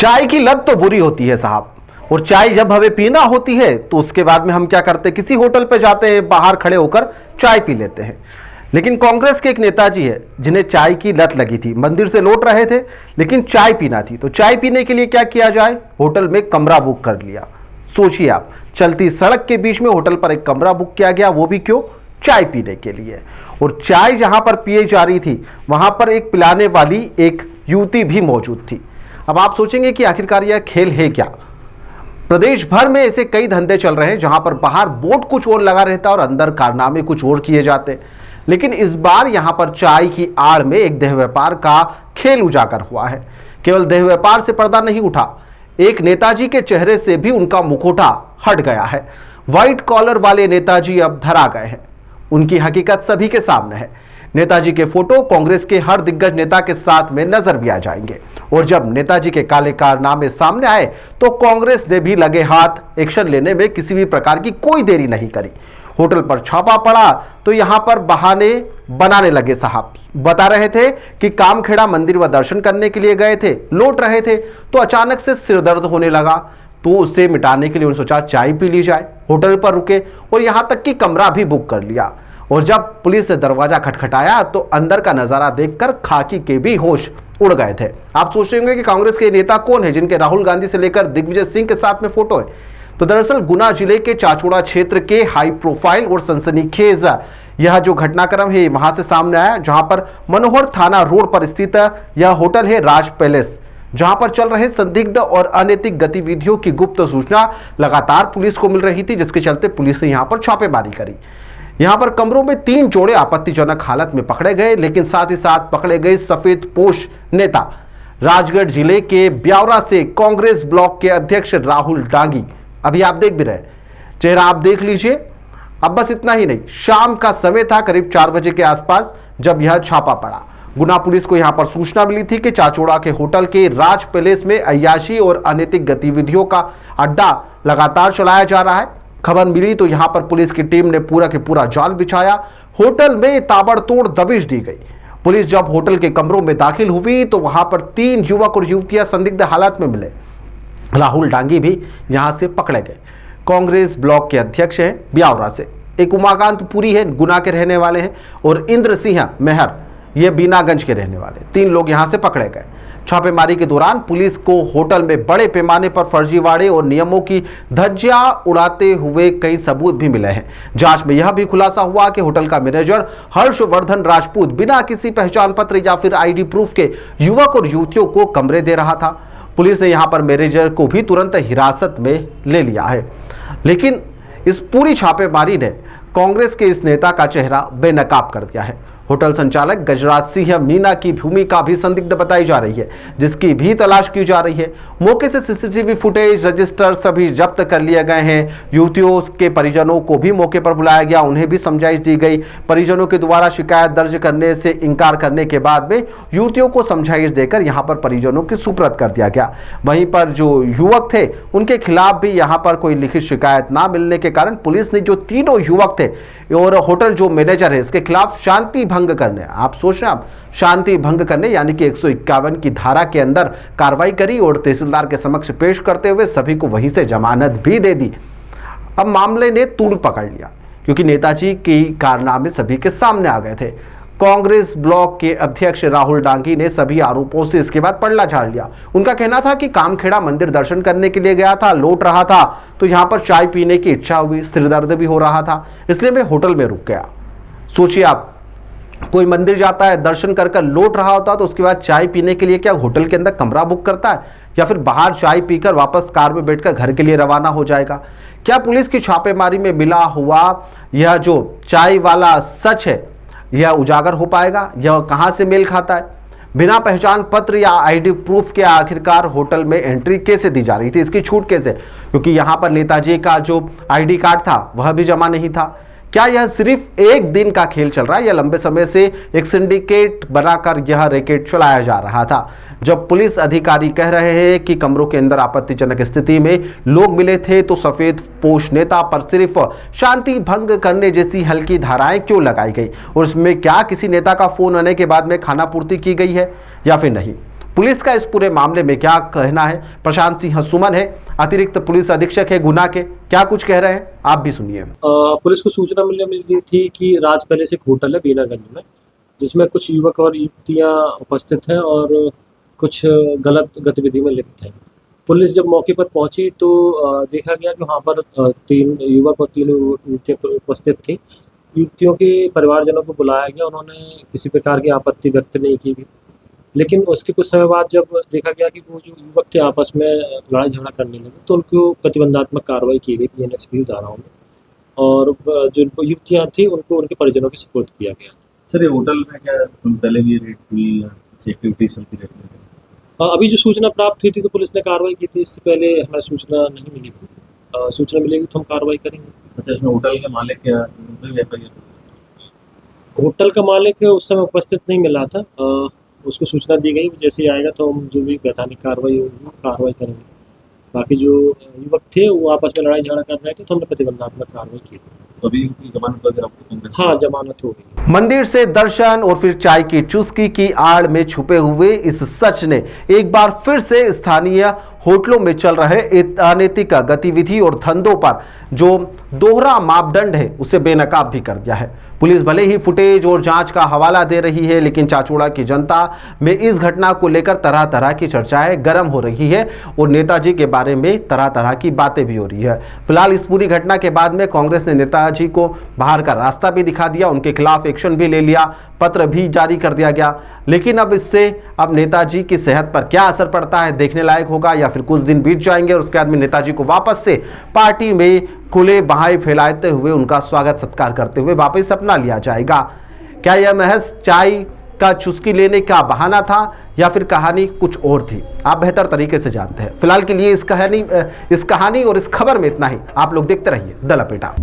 चाय की लत तो बुरी होती है साहब, और चाय जब हमें पीना होती है तो उसके बाद में हम क्या करते हैं, किसी होटल पे जाते हैं, बाहर खड़े होकर चाय पी लेते हैं। लेकिन कांग्रेस के एक नेताजी है जिन्हें चाय की लत लगी थी, मंदिर से लौट रहे थे लेकिन चाय पीना थी, तो चाय पीने के लिए क्या किया जाए, होटल में कमरा बुक कर लिया। सोचिए आप, चलती सड़क के बीच में होटल पर एक कमरा बुक किया गया, वो भी क्यों, चाय पीने के लिए। और चाय जहां पर पिए जा रही थी वहां पर एक पिलाने वाली एक युवती भी मौजूद थी। अब आप सोचेंगे कि आखिरकार यह खेल है क्या। प्रदेश भर में ऐसे कई धंधे चल रहे हैं जहां पर बाहर बोर्ड कुछ और लगा रहता है और अंदर कारनामे कुछ और किए जाते हैं, लेकिन इस बार यहां पर चाय की आड़ में एक देह व्यापार का खेल उजागर हुआ है। केवल देह व्यापार से पर्दा नहीं उठा, एक नेताजी के चेहरे से भी उनका मुखौटा हट गया है। व्हाइट कॉलर वाले नेताजी अब धरा गए हैं, उनकी हकीकत सभी के सामने है। नेताजी के फोटो कांग्रेस के हर दिग्गज नेता के साथ में नजर भी आ जाएंगे, और जब नेताजी के काले कारनामे सामने आए तो कांग्रेस ने भी लगे हाथ एक्शन लेने में किसी भी प्रकार की कोई देरी नहीं करी। होटल पर छापा पड़ा तो यहां पर बहाने बनाने लगे साहब। बता रहे थे कि कामखेड़ा मंदिर व दर्शन करने के लिए गए थे, लौट रहे थे तो अचानक से सिर दर्द होने लगा, तो उसे मिटाने के लिए उन्होंने सोचा चाय पी ली जाए। होटल पर रुके और यहां तक कि कमरा भी बुक कर लिया, और जब पुलिस ने दरवाजा खटखटाया तो अंदर का नजारा देखकर खाकी के भी होश उड़ गए थे। आप सोच रहे होंगे कि कांग्रेस के नेता कौन है जिनके राहुल गांधी से लेकर दिग्विजय सिंह के साथ में फोटो है। तो दरअसल गुना जिले के चाचौड़ा क्षेत्र के हाई प्रोफाइल और सनसनीखेज यह जो घटनाक्रम है वहां से सामने आया, जहां पर मनोहर थाना रोड पर स्थित यह होटल है राज पैलेस, जहां पर चल रहे संदिग्ध और अनैतिक गतिविधियों की गुप्त सूचना लगातार पुलिस को मिल रही थी, जिसके चलते पुलिस ने यहां पर छापेमारी करी। यहां पर कमरों में 3 जोड़े आपत्तिजनक हालत में पकड़े गए, लेकिन साथ ही साथ पकड़े गए सफेद पोश नेता राजगढ़ जिले के ब्यावरा से कांग्रेस ब्लॉक के अध्यक्ष राहुल डांगी। अभी आप देख भी रहे, चेहरा आप देख लीजिए। अब बस इतना ही नहीं, शाम का समय था करीब 4 बजे के आसपास जब यह छापा पड़ा। गुना पुलिस को यहां पर सूचना मिली थी कि चाचौड़ा के होटल के राज पैलेस में अय्याशी और अनैतिक गतिविधियों का अड्डा लगातार चलाया जा रहा है। खबर मिली तो यहां पर पुलिस की टीम ने पूरा के पूरा जाल बिछाया, होटल में ताबड़तोड़ दबिश दी गई। पुलिस जब होटल के कमरों में दाखिल हुई तो वहां पर 3 युवक और युवतियां संदिग्ध हालत में मिले। राहुल डांगी भी यहां से पकड़े गए। कांग्रेस ब्लॉक के अध्यक्ष हैं ब्यावरा से, एक उमाकांत पुरी है गुना के रहने वाले हैं, और इंद्र सिंह मेहर ये बीनागंज के रहने वाले, 3 लोग यहां से पकड़े गए। छापेमारी के दौरान पुलिस को होटल में बड़े पैमाने पर फर्जीवाड़े और नियमों की धज्जियां उड़ाते हुए कई सबूत भी मिले हैं। जांच में यह भी खुलासा हुआ कि होटल का मैनेजर हर्षवर्धन राजपूत बिना किसी पहचान पत्र या फिर आईडी प्रूफ के युवक और युवतियों को कमरे दे रहा था। पुलिस ने यहां पर मैनेजर को भी तुरंत हिरासत में ले लिया है, लेकिन इस पूरी छापेमारी ने कांग्रेस के इस नेता का चेहरा बेनकाब कर दिया है। होटल संचालक गजराज सिंह मीना की भूमिका भी संदिग्ध बताई जा रही है, जिसकी भी तलाश की जा रही है। मौके से सीसीटीवी फुटेज, रजिस्टर सभी जब्त कर लिए गए हैं। युवतियों के परिजनों को भी मौके पर बुलाया गया, उन्हें भी समझाइश दी गई। परिजनों के द्वारा शिकायत दर्ज करने से इनकार करने के बाद में युवतियों को समझाइश देकर यहां पर परिजनों की सुपुर्द कर दिया गया। वहीं पर जो युवक थे उनके खिलाफ भी यहां पर कोई लिखित शिकायत ना मिलने के कारण पुलिस ने जो तीनों युवक थे और होटल जो मैनेजर है इसके खिलाफ शांति भंग करने, आप सोच रहे हैं, आप शांति भंग करने यानी कि 151 की धारा के अंदर कार्रवाई करी और तहसीलदार के समक्ष पेश करते हुए सभी को वहीं से जमानत भी दे दी। अब मामले ने तूड़ पकड़ लिया क्योंकि नेताजी की कारनामे सभी के सामने आ गए थे। कांग्रेस ब्लॉक के अध्यक्ष राहुल डांगी ने सभी आरोपों से इसके बाद पलड़ा झाड़ लिया। उनका कहना था कि कामखेड़ा मंदिर दर्शन करने के लिए गया था, लौट रहा था तो यहां पर चाय पीने की इच्छा हुई, सिर दर्द भी हो रहा था, इसलिए मैं होटल में रुक गया। सोचिए आप, कोई मंदिर जाता है, दर्शन कर कर लौट रहा होता तो उसके बाद चाय पीने के लिए क्या होटल के अंदर कमरा बुक करता है, या फिर बाहर चाय पीकर वापस कार में बैठकर घर के लिए रवाना हो जाएगा। क्या पुलिस की छापेमारी में मिला हुआ यह जो चाय वाला सच है यह उजागर हो पाएगा? यह कहां से मेल खाता है? बिना पहचान पत्र या आईडी प्रूफ के आखिरकार होटल में एंट्री कैसे दी जा रही थी, इसकी छूट कैसे? क्योंकि यहां पर नेताजी का जो आईडी कार्ड था वह भी जमा नहीं था। क्या यह सिर्फ एक दिन का खेल चल रहा है या लंबे समय से एक सिंडिकेट बनाकर यह रैकेट चलाया जा रहा था? जब पुलिस अधिकारी कह रहे हैं कि कमरों के अंदर आपत्तिजनक स्थिति में लोग मिले थे तो सफेद पोश नेता पर सिर्फ शांति भंग करने जैसी हल्की धाराएं क्यों लगाई गई, और उसमें क्या किसी नेता का फोन आने के बाद में खाना पूर्ति की गई है या फिर नहीं? पुलिस का इस पूरे मामले में क्या कहना है? प्रशांत सिंह सुमन है, अतिरिक्त पुलिस अधीक्षक है गुना के, क्या कुछ कह रहे हैं आप भी सुनिए। पुलिस को सूचना मिली थी कि राज पैलेस एक होटल है बीनागंज में, जिसमें कुछ युवक और युवतियां उपस्थित हैं और कुछ गलत गतिविधि में लिप्त हैं। पुलिस जब मौके पर पहुंची तो देखा गया कि वहां पर 3 युवक और 3 युवतियां उपस्थित थी। युवतियों के परिवारजनों को बुलाया गया, उन्होंने किसी प्रकार की आपत्ति व्यक्त नहीं की गई, लेकिन उसके कुछ समय बाद जब देखा गया कि वो जो युवक थे आपस में लड़ाई झगड़ा करने लगे, तो उनको प्रतिबंधात्मक कार्रवाई की गई PNS की धाराओं में, और जो युवतियां थी उनको उनके परिजनों के सुपुर्द किया गया। सर, ये होटल में क्या पहले भी रेड हुई एक्टिविटी चलती रहती है? अभी जो सूचना प्राप्त हुई थी तो पुलिस ने कार्रवाई की थी, इससे पहले हमें सूचना नहीं मिली थी। सूचना मिलेगी तो हम कार्रवाई करेंगे। अच्छा, इसमें होटल के मालिक क्या होटल का मालिक उस समय उपस्थित नहीं मिला था, उसको सूचना दी गई, जैसे ही आएगा तो हम जो भी वैधानिक कार्रवाई होगी कार्रवाई करेंगे। बाकी जो युवक थे वो आपस में लड़ाई झगड़ा कर रहे थे तो हमने प्रतिबंधात्मक कार्रवाई की थी। तो अभी जमानत वगैरह आपको? हाँ, जमानत हो गई। मंदिर से दर्शन और फिर चाय की चुस्की की आड़ में छुपे हुए इस सच ने एक बार फिर से स्थानीय होटलों में चल रहे अनैतिक गतिविधि और धंधों पर जो दोहरा मापदंड है उसे बेनकाब भी कर दिया है। पुलिस भले ही फुटेज और जांच का हवाला दे रही है, लेकिन चाचौड़ा की जनता में इस घटना को लेकर तरह तरह की चर्चाएं गर्म हो रही है और नेताजी के बारे में तरह तरह की बातें भी हो रही है। फिलहाल इस पूरी घटना के बाद में कांग्रेस ने नेताजी को बाहर का रास्ता भी दिखा दिया, उनके खिलाफ एक्शन भी ले लिया, पत्र भी जारी कर दिया गया। लेकिन अब इससे नेताजी की सेहत पर क्या असर पड़ता है देखने लायक होगा, या फिर कुछ दिन बीत जाएंगे और उसके बाद में नेताजी को वापस से पार्टी में खुले बाहें फैलाते हुए उनका स्वागत सत्कार करते हुए वापस अपना लिया जाएगा। क्या यह महज चाय का चुस्की लेने का बहाना था या फिर कहानी कुछ और थी? आप बेहतर तरीके से जानते हैं। फिलहाल के लिए इस कहानी और इस खबर में इतना ही। आप लोग देखते रहिए द लपेटा।